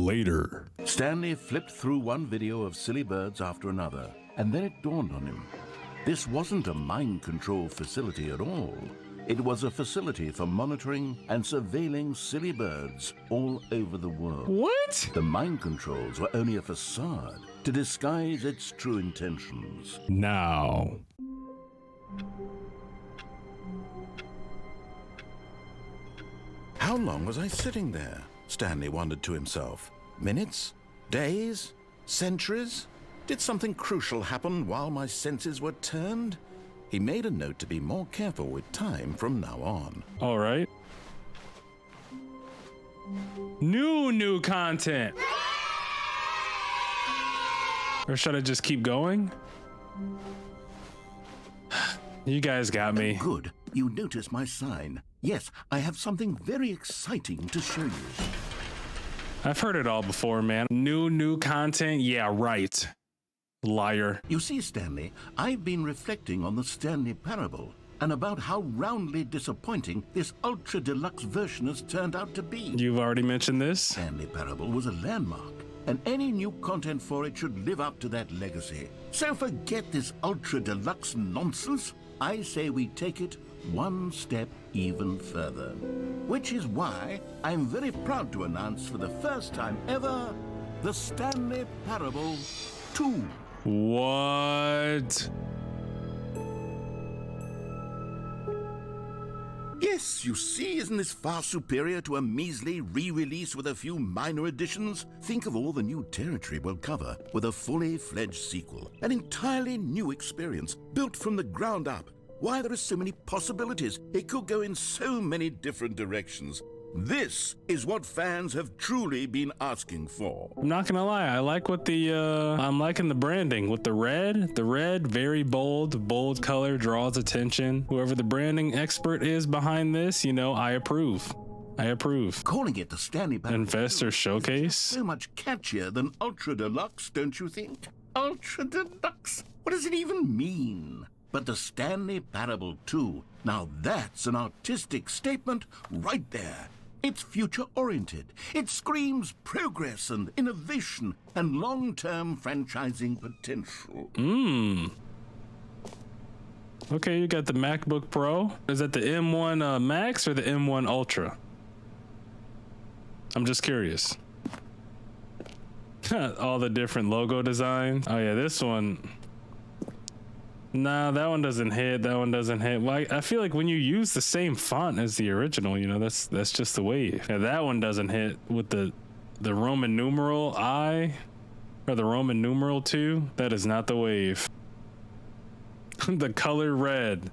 later. Stanley flipped through one video of silly birds after another, and then it dawned on him. This wasn't a mind control facility at all. It was a facility for monitoring and surveilling silly birds all over the world. What? The mind controls were only a facade to disguise its true intentions. Now. How long was I sitting there? Stanley wondered to himself. Minutes? Days? Centuries? Did something crucial happen while my senses were turned? He made a note to be more careful with time from now on. All right. New content. Or should I just keep going? You guys got me. Good. You noticed my sign. Yes, I have something very exciting to show you. I've heard it all before, man. New content? Yeah, right. Liar. You see, Stanley, I've been reflecting on the Stanley Parable and about how roundly disappointing this ultra deluxe version has turned out to be. You've already mentioned this. Stanley Parable was a landmark, and any new content for it should live up to that legacy. So forget this ultra deluxe nonsense. I say we take it one step even further. Which is why I'm very proud to announce for the first time ever, the Stanley Parable 2. What? Yes, you see, isn't this far superior to a measly re-release with a few minor additions? Think of all the new territory we'll cover with a fully fledged sequel. An entirely new experience, built from the ground up. Why, there are so many possibilities. It could go in so many different directions. This is what fans have truly been asking for. I'm not gonna lie, I like what I'm liking the branding with the red. The red, very bold color, draws attention. Whoever the branding expert is behind this, you know, I approve. Calling it the Stanley Parable Investor Showcase. so much catchier than Ultra Deluxe, don't you think? Ultra Deluxe? What does it even mean? But the Stanley Parable 2, now that's an artistic statement right there. It's future-oriented. It screams progress and innovation and long-term franchising potential. Okay, you got the MacBook Pro. Is that the M1 Max or the M1 Ultra? I'm just curious. All the different logo designs. Oh yeah, this one. Nah, that one doesn't hit. Well, I feel like when you use the same font as the original, you know, that's just the wave. Yeah, that one doesn't hit with the Roman numeral I or the Roman numeral 2. That is not the wave. The color red.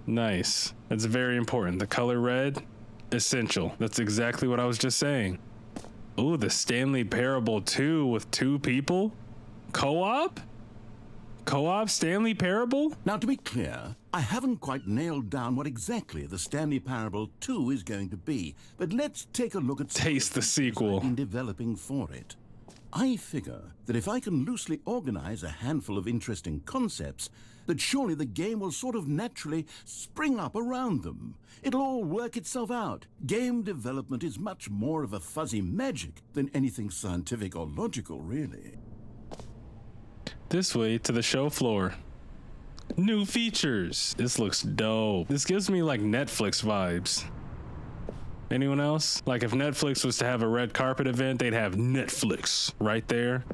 Nice. That's very important. The color red, essential. That's exactly what I was just saying. Ooh, the Stanley Parable 2 with 2 people? Co-op? Co-op Stanley Parable? Now, to be clear, I haven't quite nailed down what exactly the Stanley Parable 2 is going to be, but let's take a look at Taste the sequel. I've been developing for it. I figure that if I can loosely organize a handful of interesting concepts, that surely the game will sort of naturally spring up around them. It'll all work itself out. Game development is much more of a fuzzy magic than anything scientific or logical, really. This way to the show floor. New features. This looks dope. This gives me like Netflix vibes. Anyone else? Like if Netflix was to have a red carpet event, they'd have Netflix right there.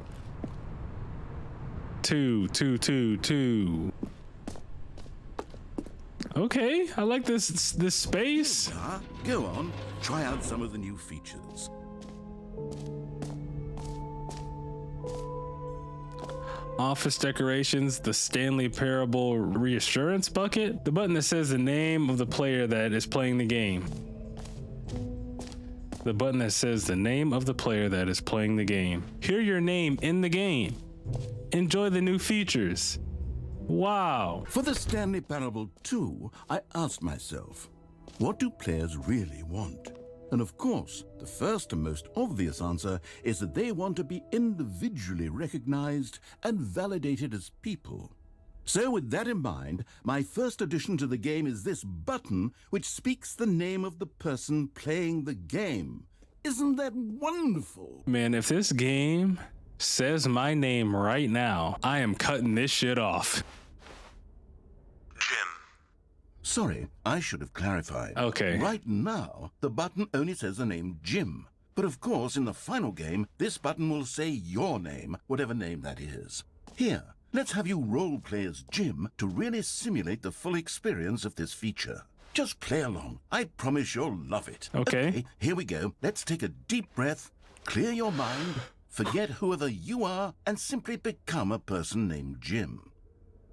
2. Okay, I like this space. Go on, try out some of the new features. Office decorations, the Stanley Parable reassurance bucket, the button that says the name of the player that is playing the game. The button that says the name of the player that is playing the game. Hear your name in the game. Enjoy the new features. Wow. For the Stanley Parable 2, I asked myself, what do players really want? And of course, the first and most obvious answer is that they want to be individually recognized and validated as people. So with that in mind, my first addition to the game is this button which speaks the name of the person playing the game. Isn't that wonderful? Man, if this game says my name right now, I am cutting this shit off. Jim. Sorry, I should have clarified. Okay. Right now, the button only says the name Jim. But of course, in the final game, this button will say your name, whatever name that is. Here, let's have you role-play as Jim to really simulate the full experience of this feature. Just play along. I promise you'll love it. Okay. Here we go. Let's take a deep breath, clear your mind, forget whoever you are, and simply become a person named Jim.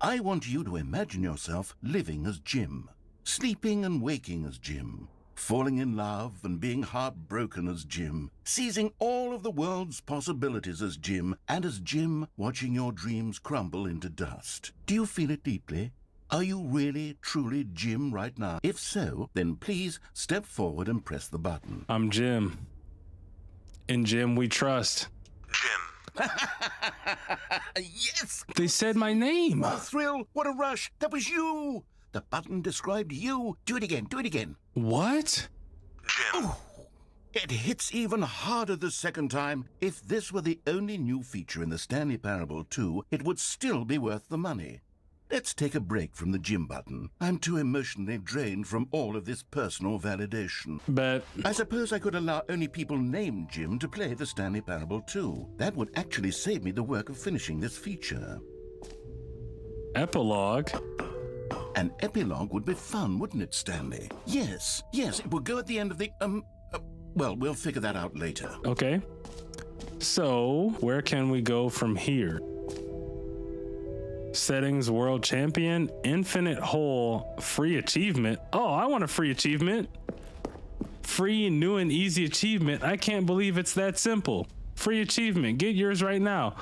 I want you to imagine yourself living as Jim, sleeping and waking as Jim, falling in love and being heartbroken as Jim, seizing all of the world's possibilities as Jim, and as Jim watching your dreams crumble into dust. Do you feel it deeply? Are you really, truly Jim right now? If so, then please step forward and press the button. I'm Jim. In Jim we trust. Jim. Yes! They said my name. What a thrill! What a rush! That was you! The button described you. Do it again, do it again. What? Jim. Ooh, it hits even harder the second time. If this were the only new feature in the Stanley Parable 2, it would still be worth the money. Let's take a break from the Jim button. I'm too emotionally drained from all of this personal validation. Bet. I suppose I could allow only people named Jim to play the Stanley Parable 2. That would actually save me the work of finishing this feature. Epilogue. An epilogue would be fun, wouldn't it, Stanley? Yes, it would go at the end of the, well, we'll figure that out later. Okay. So, where can we go from here? Settings, world champion, infinite hole, free achievement. Oh, I want a free achievement. Free, new, and easy achievement. I can't believe it's that simple. Free achievement. Get yours right now.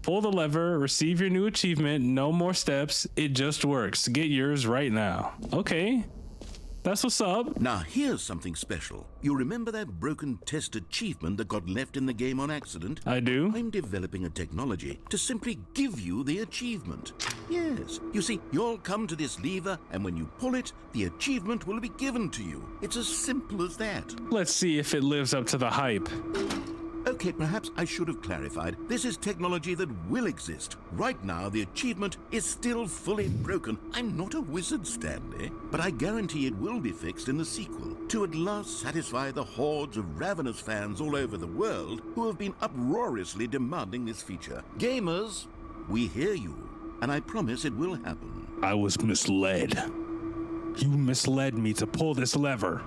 Pull the lever, receive your new achievement. No more steps. It just works. Get yours right now. Okay. That's what's up. Now, here's something special. You remember that broken test achievement that got left in the game on accident? I do. I'm developing a technology to simply give you the achievement. Yes. You see, you'll come to this lever, and when you pull it, the achievement will be given to you. It's as simple as that. Let's see if it lives up to the hype. Okay, perhaps I should have clarified. This is technology that will exist. Right now, the achievement is still fully broken. I'm not a wizard, Stanley, but I guarantee it will be fixed in the sequel to at last satisfy the hordes of ravenous fans all over the world who have been uproariously demanding this feature. Gamers, we hear you, and I promise it will happen. I was misled. You misled me to pull this lever.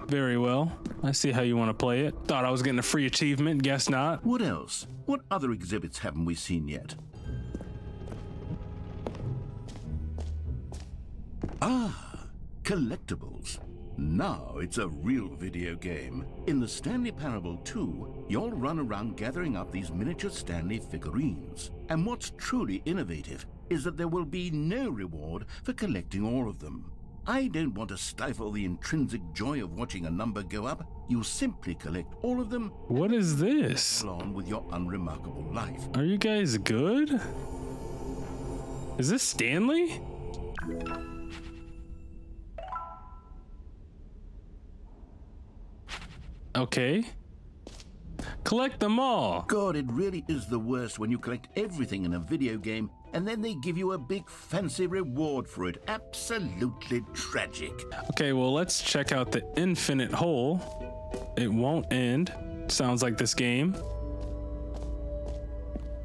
Very well. I see how you want to play it. Thought I was getting a free achievement. Guess not. What else? What other exhibits haven't we seen yet? Ah, collectibles. Now it's a real video game. In the Stanley Parable 2, you'll run around gathering up these miniature Stanley figurines. And what's truly innovative is that there will be no reward for collecting all of them. I don't want to stifle the intrinsic joy of watching a number go up. You simply collect all of them. What is this? On with your unremarkable life. Are you guys good? Is this Stanley? Okay. Collect them all. God, it really is the worst when you collect everything in a video game and then they give you a big fancy reward for it. Absolutely tragic. Okay, well, let's check out the infinite hole. It won't end. Sounds like this game.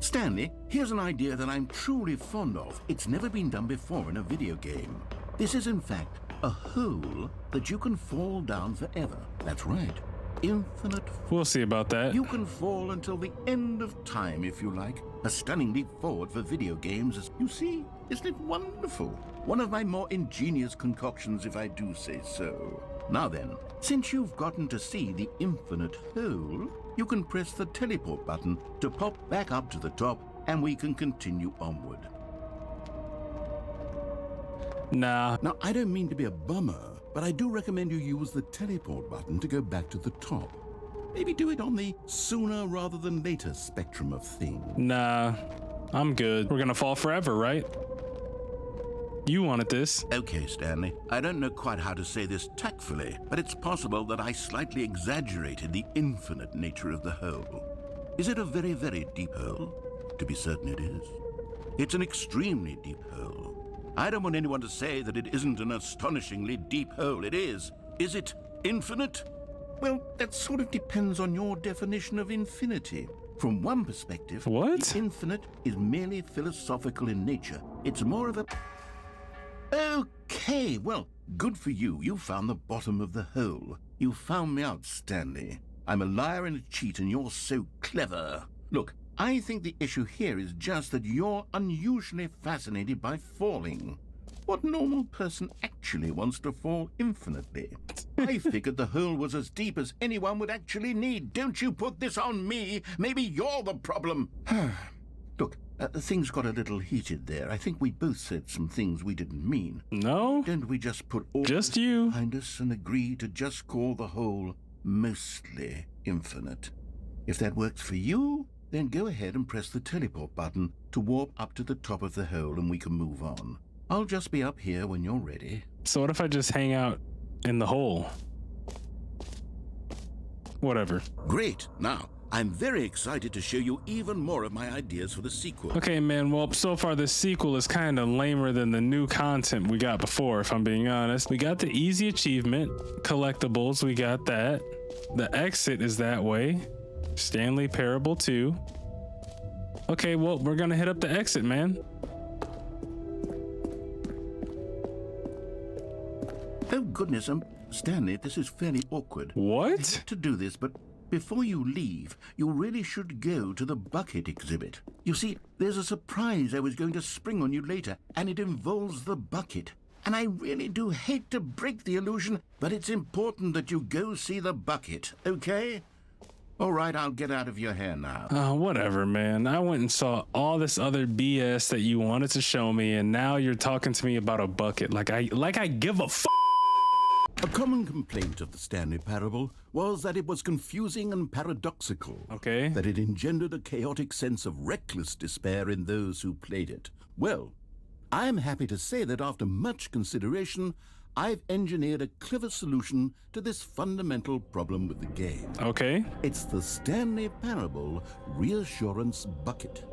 Stanley, here's an idea that I'm truly fond of. It's never been done before in a video game. This is, in fact, a hole that you can fall down forever. That's right. Infinite. We'll see about that. You can fall until the end of time, if you like. A stunning leap forward for video games. You see, isn't it wonderful? One of my more ingenious concoctions, if I do say so. Now then, since you've gotten to see the infinite hole, you can press the teleport button to pop back up to the top, and we can continue onward. Nah. Now, I don't mean to be a bummer, but I do recommend you use the teleport button to go back to the top. Maybe do it on the sooner rather than later spectrum of things. Nah. I'm good. We're gonna fall forever, right? You wanted this. Okay, Stanley. I don't know quite how to say this tactfully, but it's possible that I slightly exaggerated the infinite nature of the hole. Is it a very, very deep hole? To be certain it is. It's an extremely deep hole. I don't want anyone to say that it isn't an astonishingly deep hole. It is. Is it infinite? Well, that sort of depends on your definition of infinity. From one perspective, What? the infinite is merely philosophical in nature. It's more of a... Okay, well, good for you. You found the bottom of the hole. You found me out, Stanley. I'm a liar and a cheat, and you're so clever. Look, I think the issue here is just that you're unusually fascinated by falling. What normal person actually wants to fall infinitely? I figured the hole was as deep as anyone would actually need. Don't you put this on me. Maybe you're the problem. Look, things got a little heated there. I think we both said some things we didn't mean. No. Don't we just put all Just this you. behind us and agree to just call the hole mostly infinite? If that works for you, then go ahead and press the teleport button to warp up to the top of the hole and we can move on. I'll just be up here when you're ready. So what if I just hang out in the hole? Whatever. Great. Now, I'm very excited to show you even more of my ideas for the sequel. Okay, man. Well, so far this sequel is kind of lamer than the new content we got before, if I'm being honest. We got the easy achievement, collectibles. We got that. The exit is that way. Stanley Parable 2. Okay, well, we're gonna hit up the exit, man. Oh, goodness, Stanley, this is fairly awkward. What? To do this, but before you leave, you really should go to the bucket exhibit. You see, there's a surprise I was going to spring on you later, and it involves the bucket. And I really do hate to break the illusion, but it's important that you go see the bucket, okay? All right, I'll get out of your hair now. Whatever, man. I went and saw all this other BS that you wanted to show me, and now you're talking to me about a bucket. Like I give a f. A common complaint of the Stanley Parable was that it was confusing and paradoxical. Okay. That it engendered a chaotic sense of reckless despair in those who played it. Well, I am happy to say that after much consideration, I've engineered a clever solution to this fundamental problem with the game. Okay. It's the Stanley Parable Reassurance Bucket.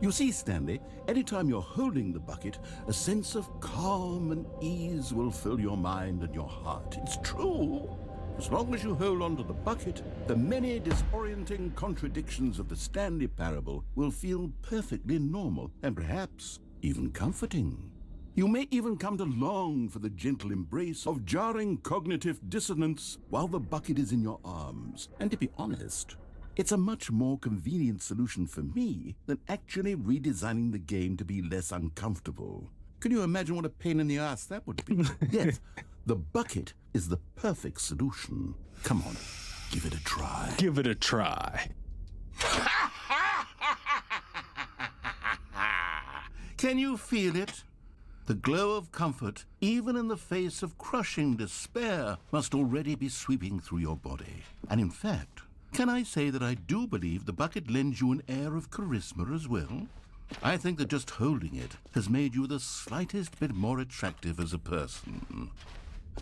You see, Stanley, anytime you're holding the bucket, a sense of calm and ease will fill your mind and your heart. It's true. As long as you hold on to the bucket, the many disorienting contradictions of the Stanley Parable will feel perfectly normal and perhaps even comforting. You may even come to long for the gentle embrace of jarring cognitive dissonance while the bucket is in your arms. And to be honest, it's a much more convenient solution for me than actually redesigning the game to be less uncomfortable. Can you imagine what a pain in the ass that would be? Yes, the bucket is the perfect solution. Come on, give it a try. Give it a try. Can you feel it? The glow of comfort, even in the face of crushing despair, must already be sweeping through your body. And in fact, can I say that I do believe the bucket lends you an air of charisma as well? I think that just holding it has made you the slightest bit more attractive as a person.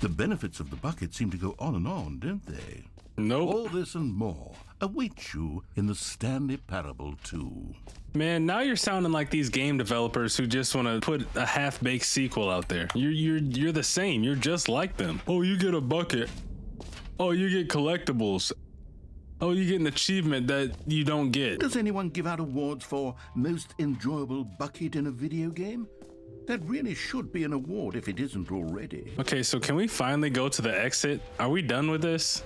The benefits of the bucket seem to go on and on, don't they? Nope. All this and more await you in the Stanley Parable 2. Man, now you're sounding like these game developers who just want to put a half-baked sequel out there. You're the same. You're just like them. Oh, you get a bucket. Oh, you get collectibles. Oh, you get an achievement that you don't get. Does anyone give out awards for most enjoyable bucket in a video game? That really should be an award if it isn't already. Okay, so can we finally go to the exit? Are we done with this?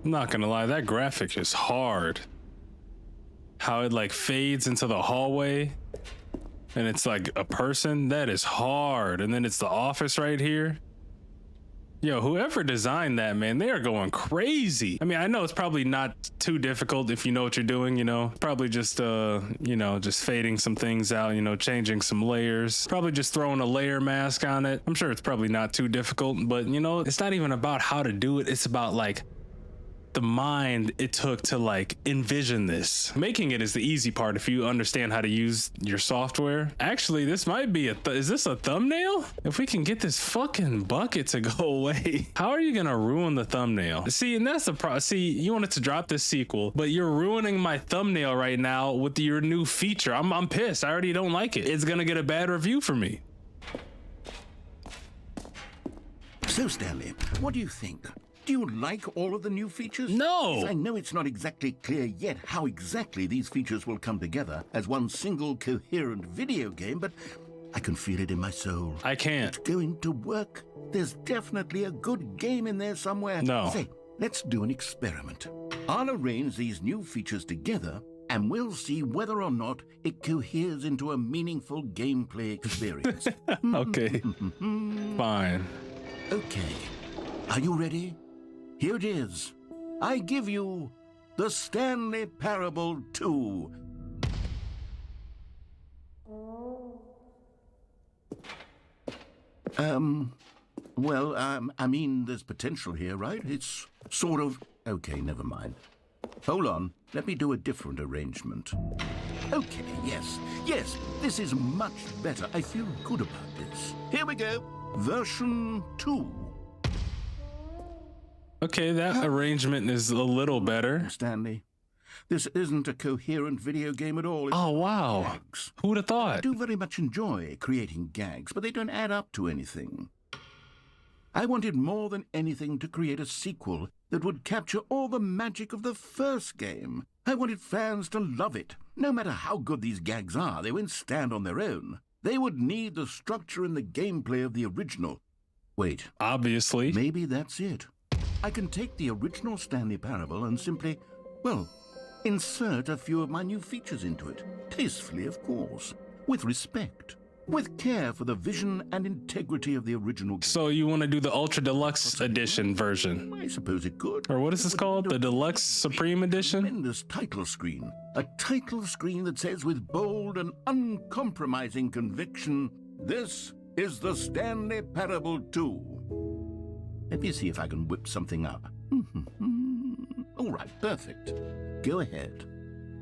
I'm not gonna lie, that graphic is hard. How it like fades into the hallway and it's like a person, that is hard. And then it's the office right here. Yo, whoever designed that, man, they are going crazy. I mean, I know it's probably not too difficult if you know what you're doing, you know, probably just, just fading some things out, you know, changing some layers, probably just throwing a layer mask on it. I'm sure it's probably not too difficult, but you know, it's not even about how to do it. It's about like the mind it took to like envision this. Making it is the easy part if you understand how to use your software. Actually, this might be is this a thumbnail? If we can get this fucking bucket to go away. How are you gonna ruin the thumbnail? See, and that's the problem. See, you wanted to drop this sequel, but you're ruining my thumbnail right now with your new feature. I'm pissed. I already don't like it. It's gonna get a bad review for me. So, Stanley, what do you think? Do you like all of the new features? No! I know it's not exactly clear yet how exactly these features will come together as one single coherent video game, but I can feel it in my soul. I can't. It's going to work. There's definitely a good game in there somewhere. No. Say, let's do an experiment. I'll arrange these new features together, and we'll see whether or not it coheres into a meaningful gameplay experience. Okay. Fine. Okay. Are you ready? Here it is. I give you the Stanley Parable 2. I mean, there's potential here, right? It's sort of... Okay, never mind. Hold on. Let me do a different arrangement. Okay, yes, this is much better. I feel good about this. Here we go. Version 2. Okay, that arrangement is a little better. Stanley, this isn't a coherent video game at all. It's Oh, wow. gags. Who would have I thought? do very much enjoy creating gags, but they don't add up to anything. I wanted more than anything to create a sequel that would capture all the magic of the first game. I wanted fans to love it. No matter how good these gags are, they won't stand on their own. They would need the structure and the gameplay of the original. Wait, Obviously. maybe that's it. I can take the original Stanley Parable and simply, well, insert a few of my new features into it. Tastefully, of course. With respect. With care for the vision and integrity of the original game. So you want to do the Ultra Deluxe Edition version? I suppose it could. Or what is this called? The Deluxe Supreme Edition? Tremendous title screen. A title screen that says with bold and uncompromising conviction, this is the Stanley Parable 2. Let me see if I can whip something up. All right, perfect. Go ahead.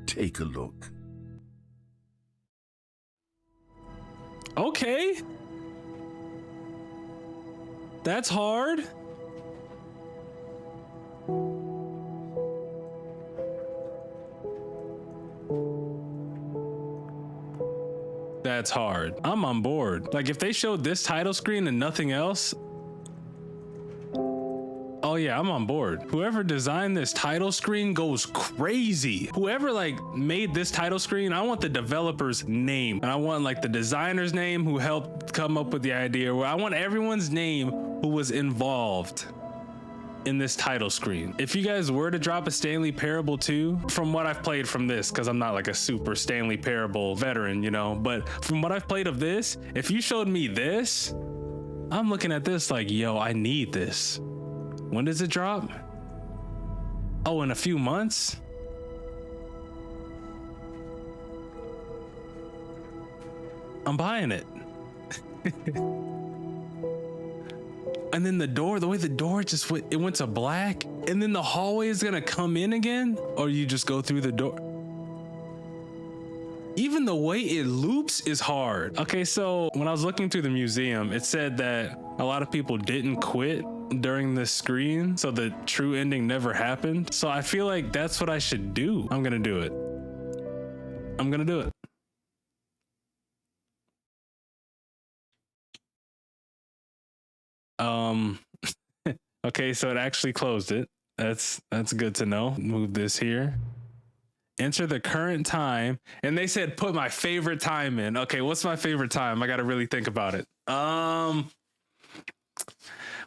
Take a look. Okay. That's hard. That's hard. I'm on board. Like if they showed this title screen and nothing else, oh yeah, I'm on board. Whoever designed this title screen goes crazy. Whoever like made this title screen, I want the developer's name. And I want like the designer's name who helped come up with the idea. Where I want everyone's name who was involved in this title screen. If you guys were to drop a Stanley Parable 2, from what I've played from this, because I'm not like a super Stanley Parable veteran, you know, but from what I've played of this, if you showed me this, I'm looking at this like, yo, I need this. When does it drop? Oh, in a few months? I'm buying it. And then the way the door just went to black, and then the hallway is gonna come in again, or you just go through the door. Even the way it loops is hard. Okay, so when I was looking through the museum, it said that a lot of people didn't quit during the screen, so the true ending never happened. So I feel like that's what I should do. I'm gonna do it. I'm gonna do it. Okay, so it actually closed it. That's good to know. Move this here. Enter the current time. And they said put my favorite time in. Okay, what's my favorite time? I gotta really think about it.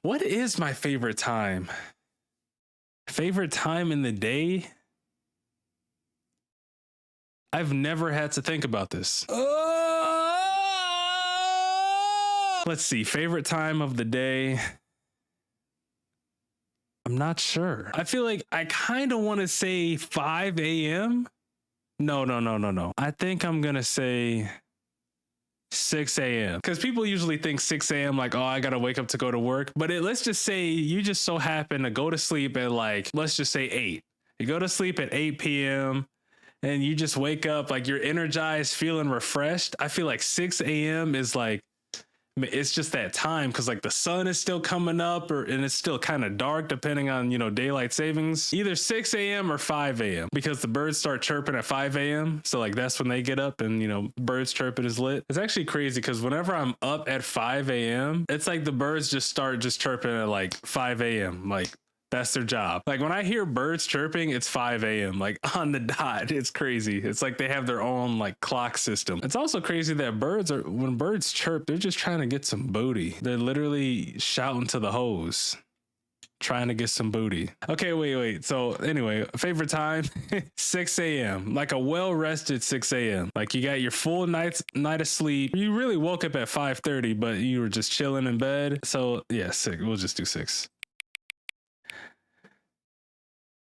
What is my favorite time? Favorite time in the day? I've never had to think about this. Let's see, favorite time of the day. I'm not sure. I feel like I kind of want to say 5 a.m. No. I think I'm going to say 6 a.m. Because people usually think 6 a.m. like, oh, I gotta wake up to go to work. But let's just say you just so happen to go to sleep at like, let's just say 8. You go to sleep at 8 p.m. and you just wake up like you're energized, feeling refreshed. I feel like 6 a.m. is like, it's just that time because like the sun is still coming up and it's still kind of dark depending on, you know, daylight savings. Either 6 a.m. or 5 a.m. because the birds start chirping at 5 a.m. So like that's when they get up and, you know, birds chirping is lit. It's actually crazy because whenever I'm up at 5 a.m., it's like the birds just start just chirping at like 5 a.m. Like that's their job. Like when I hear birds chirping, it's 5 a.m. like on the dot. It's crazy. It's like they have their own like clock system. It's also crazy that when birds chirp, they're just trying to get some booty. They're literally shouting to the hoes, trying to get some booty. Okay, wait. So anyway, favorite time, 6 a.m. Like a well-rested 6 a.m. Like you got your full night of sleep. You really woke up at 5:30, but you were just chilling in bed. So yeah, 6. We'll just do 6.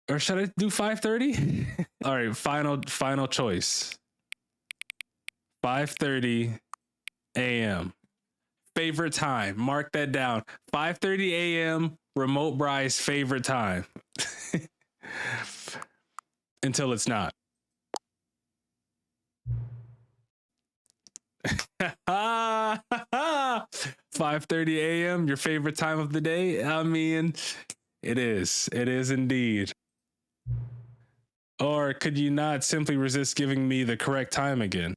Or should I do 5:30? All right, final choice. 5:30 a.m. Favorite time. Mark that down. 5:30 a.m. RemoteBry's favorite time. Until it's not. 5:30 a.m. your favorite time of the day? I mean, it is. It is indeed. Or could you not simply resist giving me the correct time again?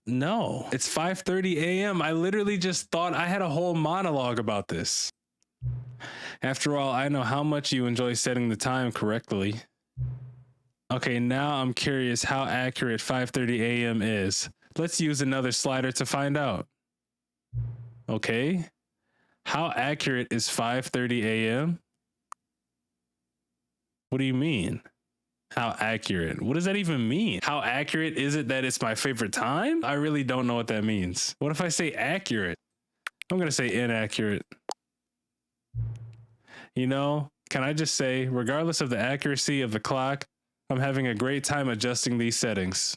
No, it's 5:30 a.m. I literally just thought I had a whole monologue about this. After all, I know how much you enjoy setting the time correctly. Okay, now I'm curious how accurate 5:30 a.m. is. Let's use another slider to find out. Okay, how accurate is 5:30 a.m.? What do you mean? How accurate? What does that even mean? How accurate is it that it's my favorite time? I really don't know what that means. What if I say accurate? I'm going to say inaccurate. You know, can I just say, regardless of the accuracy of the clock, I'm having a great time adjusting these settings.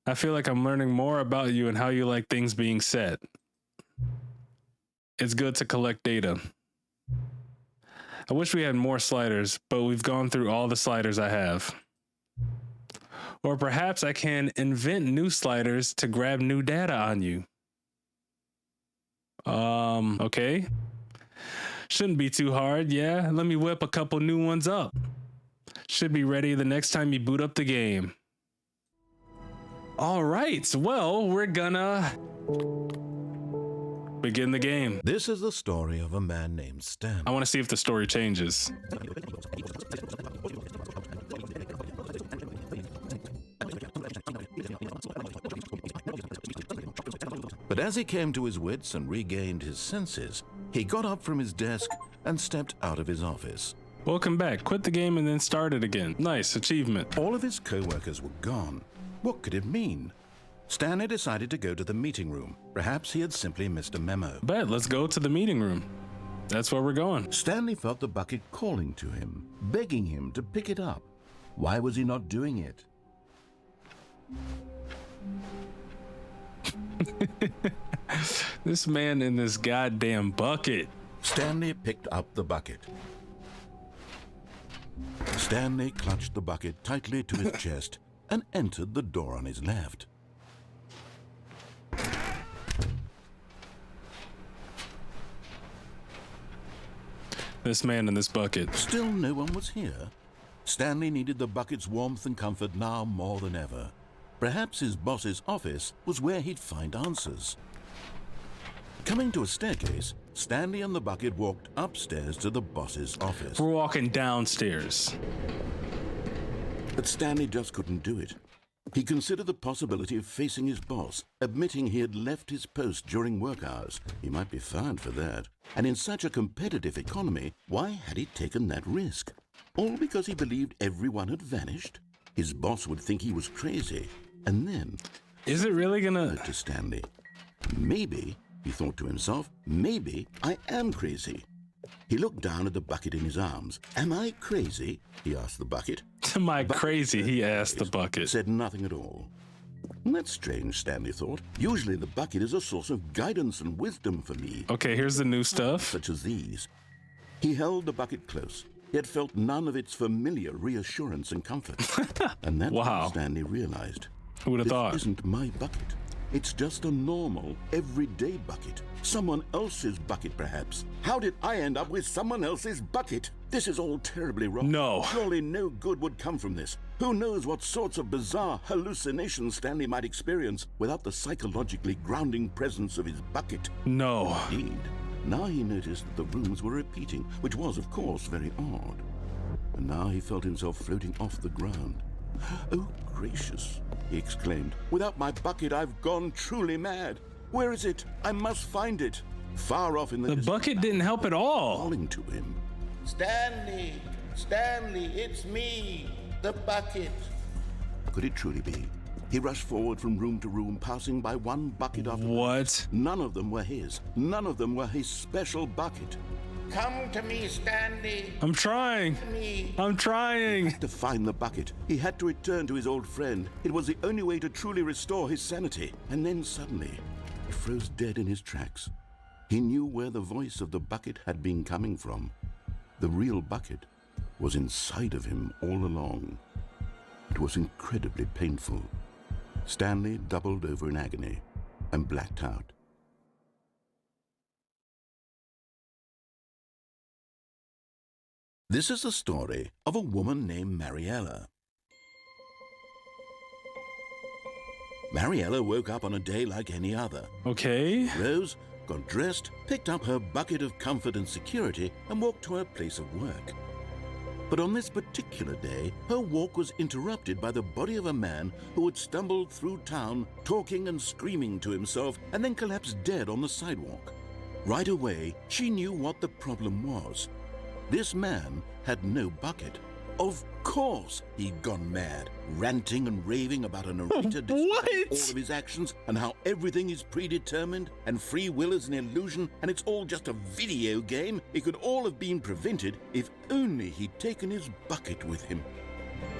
I feel like I'm learning more about you and how you like things being set. It's good to collect data. I wish we had more sliders, but we've gone through all the sliders I have. Or perhaps I can invent new sliders to grab new data on you. Okay. Shouldn't be too hard, yeah? Let me whip a couple new ones up. Should be ready the next time you boot up the game. All right, well, we're gonna begin the game. This is the story of a man named Stan. I want to see if the story changes. But as he came to his wits and regained his senses, he got up from his desk and stepped out of his office. Welcome back. Quit the game and then start it again. Nice achievement. All of his co-workers were gone. What could it mean? Stanley decided to go to the meeting room. Perhaps he had simply missed a memo. Bet, let's go to the meeting room. That's where we're going. Stanley felt the bucket calling to him, begging him to pick it up. Why was he not doing it? This man in this goddamn bucket. Stanley picked up the bucket. Stanley clutched the bucket tightly to his chest and entered the door on his left. This man in this bucket. Still no one was here. Stanley needed the bucket's warmth and comfort now more than ever. Perhaps his boss's office was where he'd find answers. Coming to a staircase, Stanley and the bucket walked upstairs to the boss's office. We're walking downstairs. But Stanley just couldn't do it. He considered the possibility of facing his boss, admitting he had left his post during work hours. He might be fired for that. And in such a competitive economy, why had he taken that risk? All because he believed everyone had vanished? His boss would think he was crazy. And then... Is it really gonna... ...to Stanley. Maybe, he thought to himself, maybe I am crazy. He looked down at the bucket in his arms. Am I crazy? He asked the bucket. Am I crazy? He asked the bucket. Said nothing at all. That's strange, Stanley thought. Usually the bucket is a source of guidance and wisdom for me. Okay, here's the new stuff. Such as these. He held the bucket close, yet felt none of its familiar reassurance and comfort. And that's when Stanley realized. Who would have thought? This isn't my bucket. It's just a normal, everyday bucket. Someone else's bucket, perhaps. How did I end up with someone else's bucket? This is all terribly wrong. No. Surely no good would come from this. Who knows what sorts of bizarre hallucinations Stanley might experience without the psychologically grounding presence of his bucket? No. Indeed. Now he noticed that the rooms were repeating, which was, of course, very odd. And now he felt himself floating off the ground. Oh, gracious, he exclaimed. Without my bucket, I've gone truly mad. Where is it? I must find it. Far off in the distance. The bucket didn't help at all. Calling to him. Stanley! Stanley, it's me, the bucket. Could it truly be? He rushed forward from room to room, passing by one bucket after another. What? None of them were his. None of them were his special bucket. Come to me, Stanley. I'm trying. I'm trying. To find the bucket, he had to return to his old friend. It was the only way to truly restore his sanity. And then suddenly, he froze dead in his tracks. He knew where the voice of the bucket had been coming from. The real bucket was inside of him all along. It was incredibly painful. Stanley doubled over in agony and blacked out. This is the story of a woman named Mariella. Mariella woke up on a day like any other. Okay. Rose, got dressed, picked up her bucket of comfort and security, and walked to her place of work. But on this particular day, her walk was interrupted by the body of a man who had stumbled through town, talking and screaming to himself, and then collapsed dead on the sidewalk. Right away, she knew what the problem was. This man had no bucket. Of course he'd gone mad, ranting and raving about a narrator describing all of his actions and how everything is predetermined and free will is an illusion and it's all just a video game. It could all have been prevented if only he'd taken his bucket with him.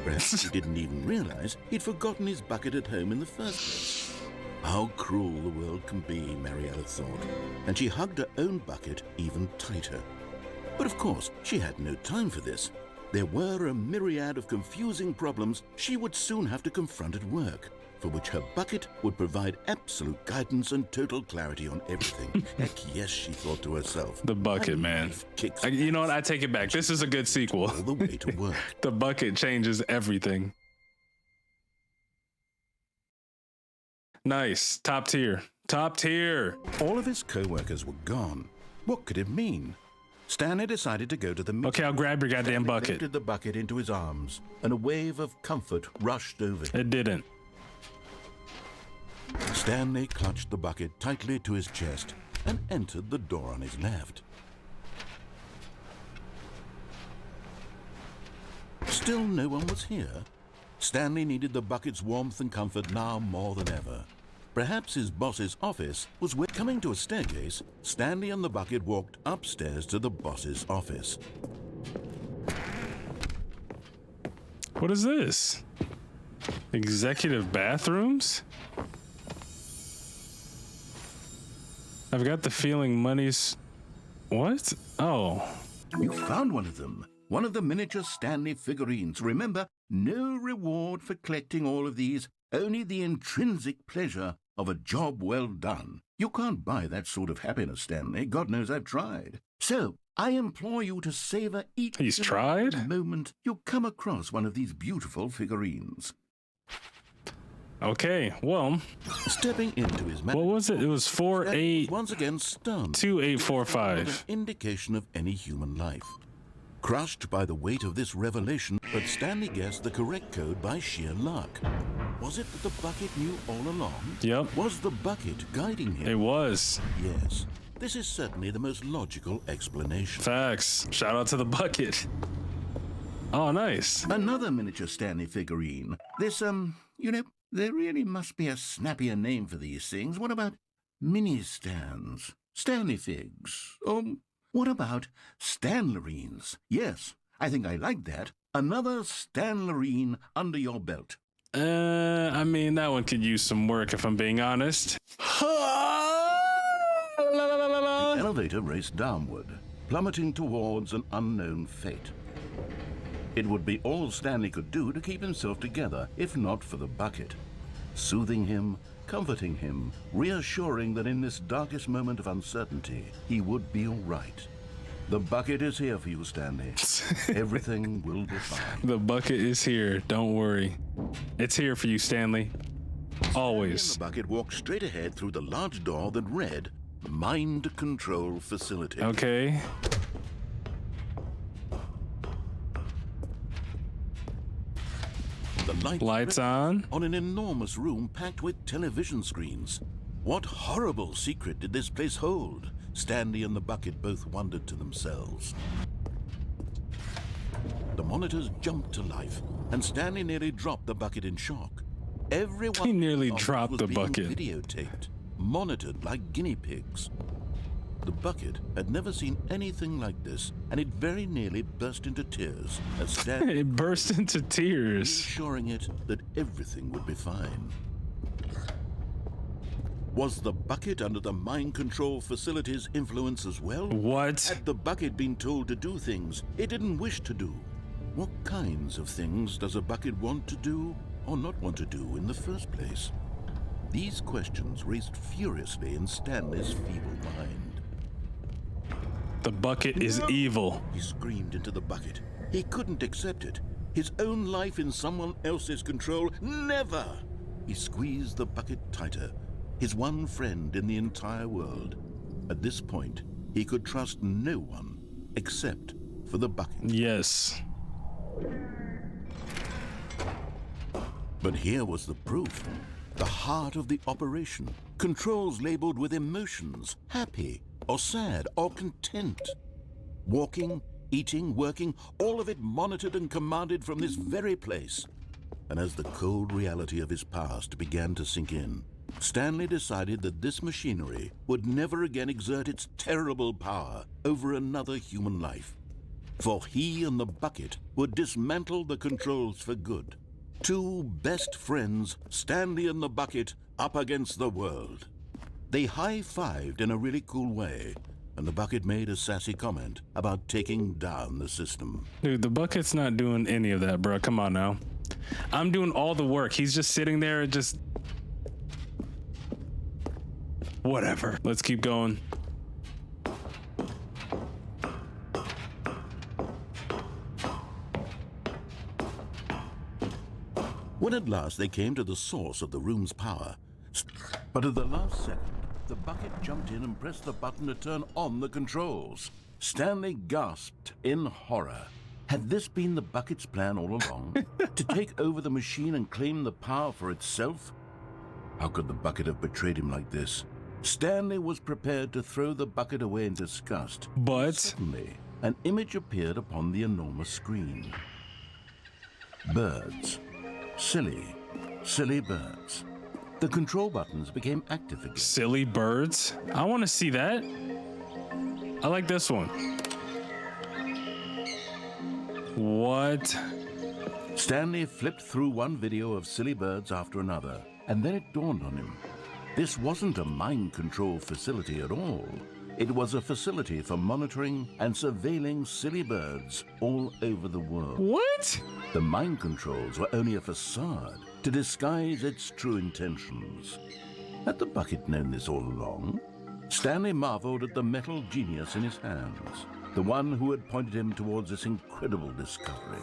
Perhaps he didn't even realize he'd forgotten his bucket at home in the first place. How cruel the world can be, Mariella thought, and she hugged her own bucket even tighter. But of course, she had no time for this. There were a myriad of confusing problems she would soon have to confront at work, for which her bucket would provide absolute guidance and total clarity on everything. Heck yes, she thought to herself. The bucket, man. You know what? I take it back. This is a good sequel. All the way to work. The bucket changes everything. Nice. Top tier. Top tier. All of his co-workers were gone. What could it mean? Stanley decided to go to the meeting. Okay, I'll grab your goddamn bucket. He lifted the bucket into his arms, and a wave of comfort rushed over him. It didn't. Stanley clutched the bucket tightly to his chest and entered the door on his left. Still no one was here. Stanley needed the bucket's warmth and comfort now more than ever. Perhaps his boss's office was where... Coming to a staircase, Stanley and the bucket walked upstairs to the boss's office. What is this? Executive bathrooms? I've got the feeling money's... What? Oh. You found one of them. One of the miniature Stanley figurines. Remember, no reward for collecting all of these, only the intrinsic pleasure of a job well done. You can't buy that sort of happiness, Stanley. God knows I've tried. So, I implore you to savor each moment you come across one of these beautiful figurines. Okay, well. Stepping into his... What was it? It was 48... Once again stunned. 2845. An indication of any human life. Crushed by the weight of this revelation, but Stanley guessed the correct code by sheer luck. Was it that the bucket knew all along? Yep. Was the bucket guiding him? It was. Yes. This is certainly the most logical explanation. Facts. Shout out to the bucket. Oh, nice. Another miniature Stanley figurine. This, you know, there really must be a snappier name for these things. What about mini-stands? Stanley figs? What about Stanlerines? Yes, I think I like that. Another Stanlerine under your belt. I mean, that one could use some work if I'm being honest. The elevator raced downward, plummeting towards an unknown fate. It would be all Stanley could do to keep himself together, if not for the bucket. Soothing him, comforting him, reassuring that in this darkest moment of uncertainty, he would be all right. The bucket is here for you, Stanley. Everything will be fine. The bucket is here. Don't worry. It's here for you, Stanley. Always. The bucket walked straight ahead through the large door that read, Mind Control Facility. Okay. The Lights on an enormous room packed with television screens. What horrible secret did this place hold? Stanley and the bucket both wondered to themselves. The monitors jumped to life, and Stanley nearly dropped the bucket in shock. Everyone He nearly was dropped the being bucket. videotaped, monitored like guinea pigs. The bucket had never seen anything like this, and it very nearly burst into tears as Stanley It burst into tears. assuring it that everything would be fine. Was the bucket under the mind control facility's influence as well? What? Had the bucket been told to do things it didn't wish to do? What kinds of things does a bucket want to do or not want to do in the first place? These questions raced furiously in Stanley's feeble mind. The bucket is evil. He screamed into the bucket. He couldn't accept it. His own life in someone else's control, never! He squeezed the bucket tighter, his one friend in the entire world. At this point, he could trust no one except for the bucket. Yes. But here was the proof. The heart of the operation. Controls labeled with emotions, happy or sad or content. Walking, eating, working, all of it monitored and commanded from this very place. And as the cold reality of his past began to sink in, Stanley decided that this machinery would never again exert its terrible power over another human life. For he and the bucket would dismantle the controls for good. Two best friends, Stanley and the bucket, up against the world. They high-fived in a really cool way, and the bucket made a sassy comment about taking down the system. Dude, the bucket's not doing any of that, bro. Come on now. I'm doing all the work. He's just sitting there and just... Whatever. Let's keep going. When at last they came to the source of the room's power, but at the last second, the bucket jumped in and pressed the button to turn on the controls. Stanley gasped in horror. Had this been the bucket's plan all along? To take over the machine and claim the power for itself? How could the bucket have betrayed him like this? Stanley was prepared to throw the bucket away in disgust. But... Suddenly, an image appeared upon the enormous screen. Birds. Silly, silly birds. The control buttons became active again. Silly birds? I want to see that. I like this one. What? Stanley flipped through one video of silly birds after another, and then it dawned on him. This wasn't a mind control facility at all. It was a facility for monitoring and surveilling silly birds all over the world. What? The mind controls were only a facade to disguise its true intentions. Had the bucket known this all along? Stanley marveled at the metal genius in his hands, the one who had pointed him towards this incredible discovery.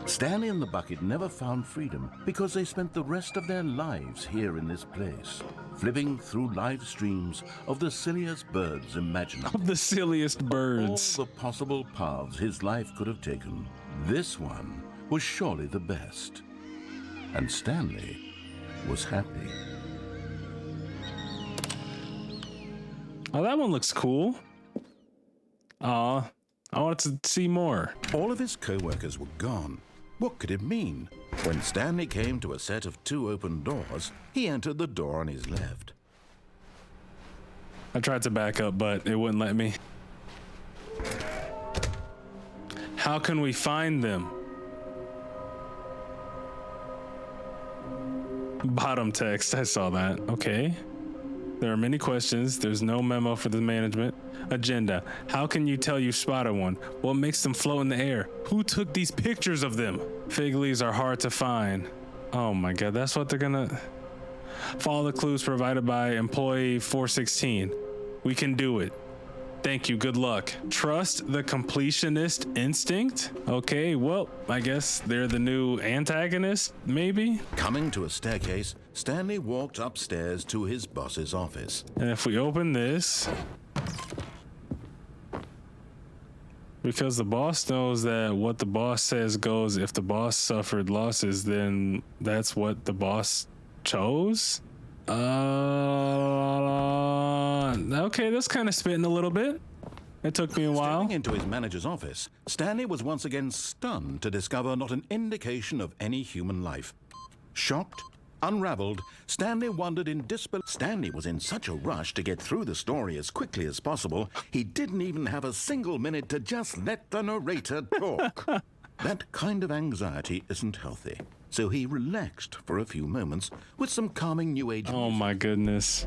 Stanley and the bucket never found freedom because they spent the rest of their lives here in this place, flipping through live streams of the silliest birds imaginable. Of the silliest birds. All the possible paths his life could have taken, this one was surely the best. And Stanley was happy. Oh, that one looks cool. Aw, I wanted to see more. All of his co-workers were gone. What could it mean? When Stanley came to a set of 2 open doors, he entered the door on his left. I tried to back up, but it wouldn't let me. How can we find them? Bottom text. I saw that. Okay. There are many questions. There's no memo for the management. Agenda. How can you tell you spotted one? What makes them float in the air? Who took these pictures of them? Fig leaves are hard to find. Oh my god, that's what they're gonna... Follow the clues provided by employee 416. We can do it. Thank you, good luck. Trust the completionist instinct? Okay, well, I guess they're the new antagonist, maybe? Coming to a staircase, Stanley walked upstairs to his boss's office. And if we open this... Because the boss knows that what the boss says goes. If the boss suffered losses, then that's what the boss chose? Okay, that's kind of spitting a little bit. It took me a while. Stepping into his manager's office, Stanley was once again stunned to discover not an indication of any human life. Shocked, unraveled, Stanley wondered in disbelief. Stanley was in such a rush to get through the story as quickly as possible, he didn't even have a single minute to just let the narrator talk. That kind of anxiety isn't healthy. So he relaxed for a few moments with some calming new age Oh my goodness.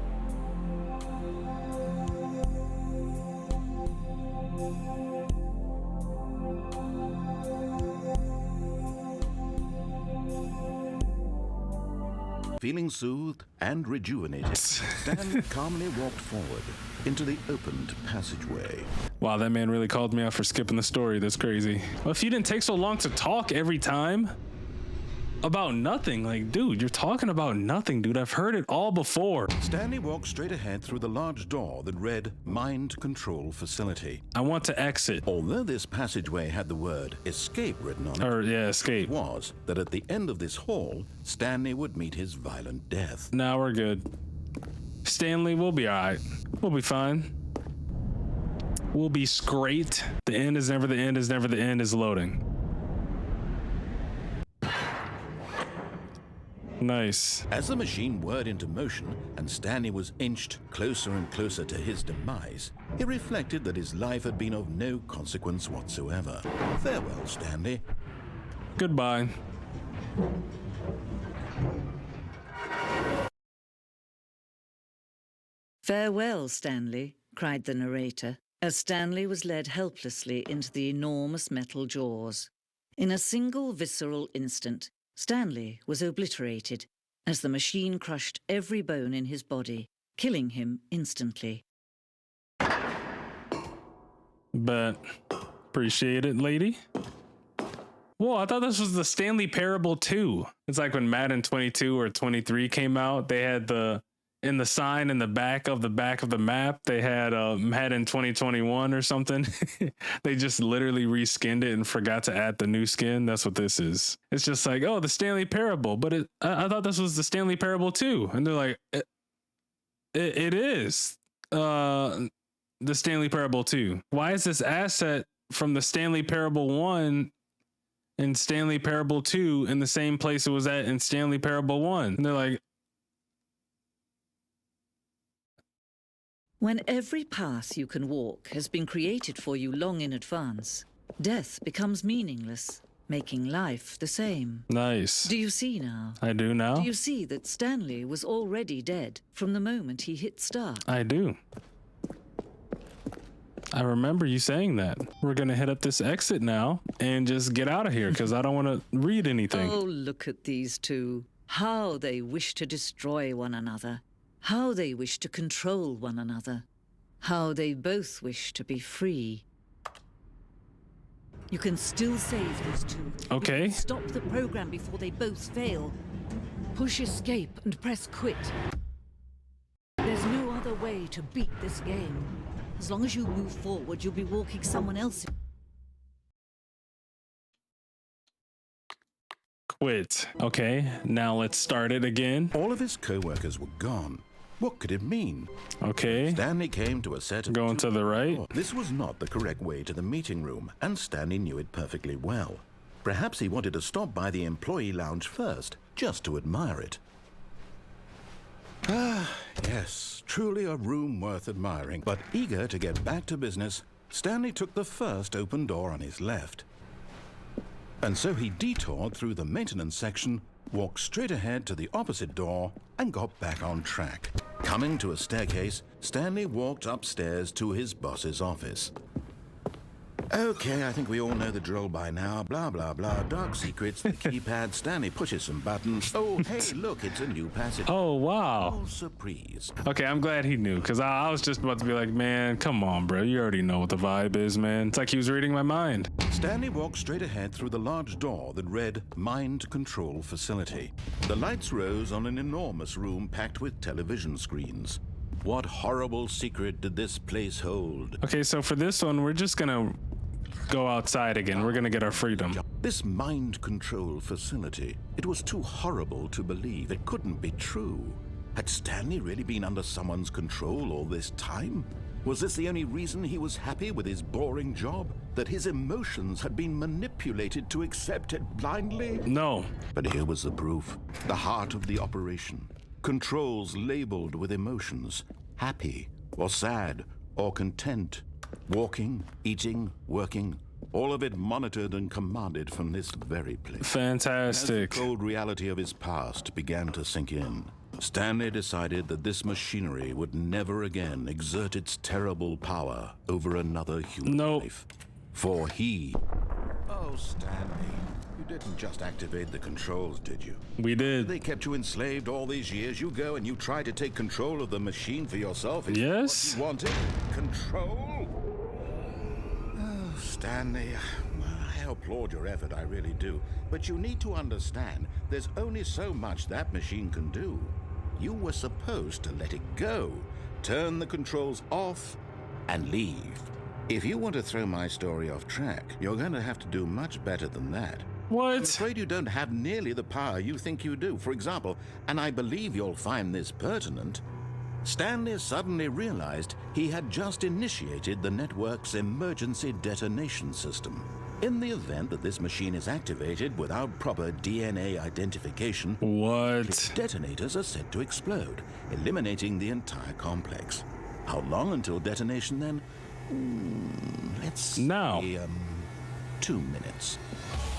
Feeling soothed and rejuvenated, Stanley calmly walked forward into the opened passageway. Wow, that man really called me out for skipping the story. That's crazy. Well, if you didn't take so long to talk every time about nothing, like, dude, you're talking about nothing, dude. I've heard it all before. Stanley walked straight ahead through the large door that read Mind Control Facility. I want to exit. Although this passageway had the word escape written on it, Or, yeah, escape. was that at the end of this hall, Stanley would meet his violent death. Now we're good. Stanley, we'll be all right. We'll be fine. We'll be straight. The end is never the end is never the end is loading. Nice. As the machine whirred into motion and Stanley was inched closer and closer to his demise, he reflected that his life had been of no consequence whatsoever. Farewell, Stanley. Goodbye. Farewell, Stanley, cried the narrator, as Stanley was led helplessly into the enormous metal jaws. In a single visceral instant, Stanley was obliterated as the machine crushed every bone in his body, killing him instantly. But appreciate it, lady. Whoa, I thought this was the Stanley Parable 2. It's like when Madden 22 or 23 came out, they had in the sign in the back of the map, they had Madden 2021 or something. They just literally reskinned it and forgot to add the new skin. That's what this is. It's just like, oh, the Stanley Parable, but I thought this was the Stanley Parable 2. And they're like, it is the Stanley Parable 2. Why is this asset from the Stanley Parable 1 and Stanley Parable 2 in the same place it was at in Stanley Parable 1? And they're like, When every path you can walk has been created for you long in advance, death becomes meaningless, making life the same. nice. Do you see now? I do now. Do you see that Stanley was already dead from the moment he hit start? I do. I remember you saying that. We're going to hit up this exit now and just get out of here because I don't want to read anything. Oh, look at these two. How they wish to destroy one another. How they wish to control one another. How they both wish to be free. You can still save these two. Okay. You can stop the program before they both fail. Push escape and press quit. There's no other way to beat this game. As long as you move forward, you'll be walking someone else. Quit. Okay, now let's start it again. All of his co-workers were gone. What could it mean? Okay, Stanley came to a set of going to the right. This was not the correct way to the meeting room, and Stanley knew it perfectly well. Perhaps he wanted to stop by the employee lounge first, just to admire it. Ah, yes, truly a room worth admiring. But eager to get back to business, Stanley took the first open door on his left. And so he detoured through the maintenance section, walked straight ahead to the opposite door and got back on track. Coming to a staircase, Stanley walked upstairs to his boss's office. Okay, I think we all know the drill by now. Blah, blah, blah. Dark secrets, the keypad. Stanley pushes some buttons. Oh, hey, look, it's a new passage. Oh, wow. Oh, surprise. Okay, I'm glad he knew, because I was just about to be like, man, come on, bro. You already know what the vibe is, man. It's like he was reading my mind. Stanley walked straight ahead through the large door that read Mind Control Facility. The lights rose on an enormous room packed with television screens. What horrible secret did this place hold? Okay, so for this one, we're just going to go outside again. We're going to get our freedom. This mind control facility, it was too horrible to believe. It couldn't be true. Had Stanley really been under someone's control all this time? Was this the only reason he was happy with his boring job? That his emotions had been manipulated to accept it blindly? No. But here was the proof. The heart of the operation. Controls labeled with emotions. Happy, or sad, or content. Walking, eating, working. All of it monitored and commanded from this very place. Fantastic. As the cold reality of his past began to sink in, Stanley decided that this machinery would never again exert its terrible power over another human life. For he... Oh, Stanley, you didn't just activate the controls, did you? We did. They kept you enslaved all these years. You go and you try to take control of the machine for yourself. Is Yes. what you wanted? Control? Oh, Stanley, I applaud your effort, I really do. But you need to understand, there's only so much that machine can do. You were supposed to let it go, turn the controls off, and leave. If you want to throw my story off track, you're going to have to do much better than that. What? I'm afraid you don't have nearly the power you think you do. For example, and I believe you'll find this pertinent, Stanley suddenly realized he had just initiated the network's emergency detonation system. In the event that this machine is activated without proper DNA identification, What? detonators are set to explode, eliminating the entire complex. How long until detonation then? Let's Now. say, 2 minutes.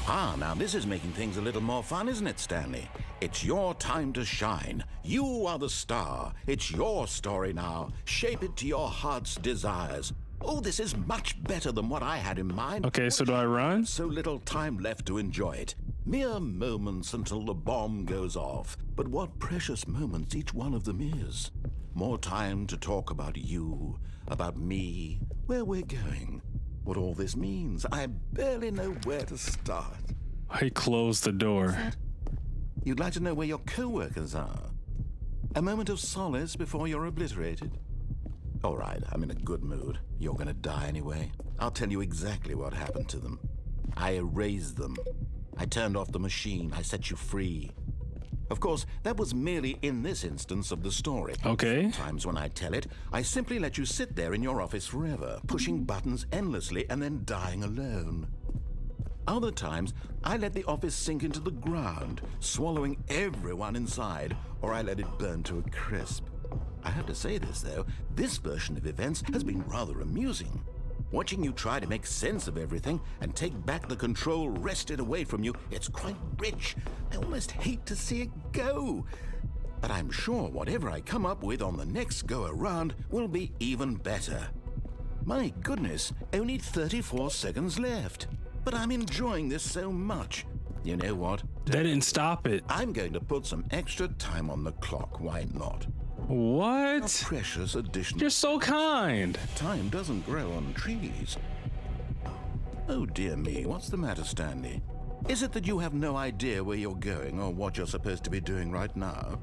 Now this is making things a little more fun, isn't it, Stanley? It's your time to shine. You are the star. It's your story now. Shape it to your heart's desires. Oh, this is much better than what I had in mind. Okay, so do I run? So little time left to enjoy it. Mere moments until the bomb goes off. But what precious moments each one of them is. More time to talk about you, about me, where we're going, what all this means. I barely know where to start. He closed the door. You'd like to know where your co-workers are? A moment of solace before you're obliterated? All right, I'm in a good mood. You're gonna die anyway. I'll tell you exactly what happened to them. I erased them. I turned off the machine. I set you free. Of course, that was merely in this instance of the story. Okay. Sometimes when I tell it, I simply let you sit there in your office forever, pushing buttons endlessly and then dying alone. Other times, I let the office sink into the ground, swallowing everyone inside, or I let it burn to a crisp. I have to say this, though, this version of events has been rather amusing. Watching you try to make sense of everything and take back the control wrested away from you, it's quite rich. I almost hate to see it go. But I'm sure whatever I come up with on the next go-around will be even better. My goodness, only 34 seconds left. But I'm enjoying this so much. You know what? They didn't stop it. I'm going to put some extra time on the clock, why not? What? A precious addition. You're so kind. Time doesn't grow on trees. Oh dear me, what's the matter, Stanley? Is it that you have no idea where you're going or what you're supposed to be doing right now?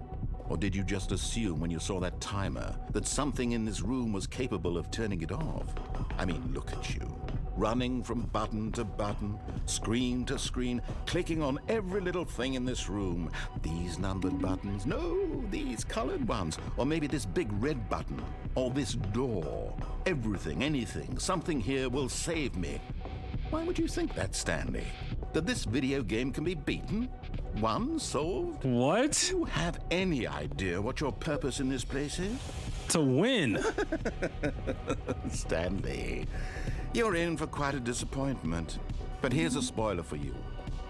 Or did you just assume when you saw that timer that something in this room was capable of turning it off? I mean, look at you. Running from button to button, screen to screen, clicking on every little thing in this room. These numbered buttons, no, these colored ones. Or maybe this big red button, or this door. Everything, anything, something here will save me. Why would you think that, Stanley? That this video game can be beaten? Won? Solved? What? Do you have any idea what your purpose in this place is? To win. Stanley, you're in for quite a disappointment. But here's a spoiler for you.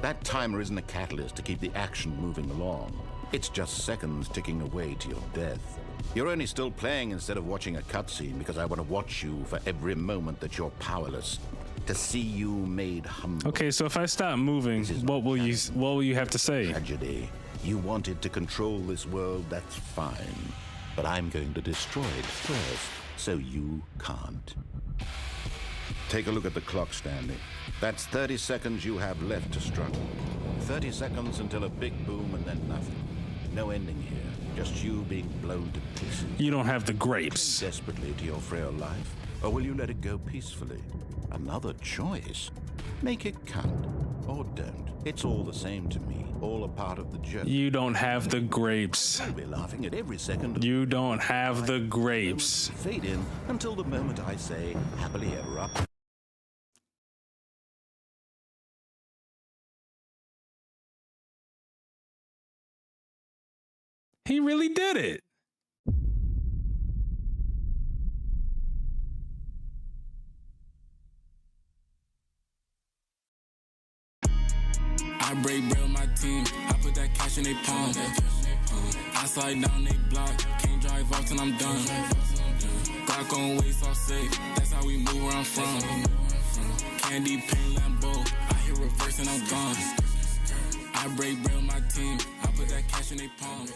That timer isn't a catalyst to keep the action moving along. It's just seconds ticking away to your death. You're only still playing instead of watching a cutscene because I want to watch you for every moment that you're powerless. To see you made humble. Okay, so if I stop moving, what will you have to say? Tragedy. You wanted to control this world, that's fine. But I'm going to destroy it first, so you can't. Take a look at the clock, Stanley. That's 30 seconds you have left to struggle. 30 seconds until a big boom and then nothing. No ending here. Just you being blown to pieces. You don't have the grapes. Desperately to your frail life, or will you let it go peacefully? Another choice. Make it count, or don't. It's all the same to me. All a part of the journey. You don't have the grapes. I'll be laughing at every second. You don't have the grapes. Fade in until the moment I say happily ever after. He really did it. I break bread with my team. I put that cash in their palm. I slide down they block. Can't drive off till I'm done. Glock on waist all safe. That's how we move where I'm from. Candy paint Lambo. I hit reverse and I'm gone. I break bread with my team. I put that cash in their palm.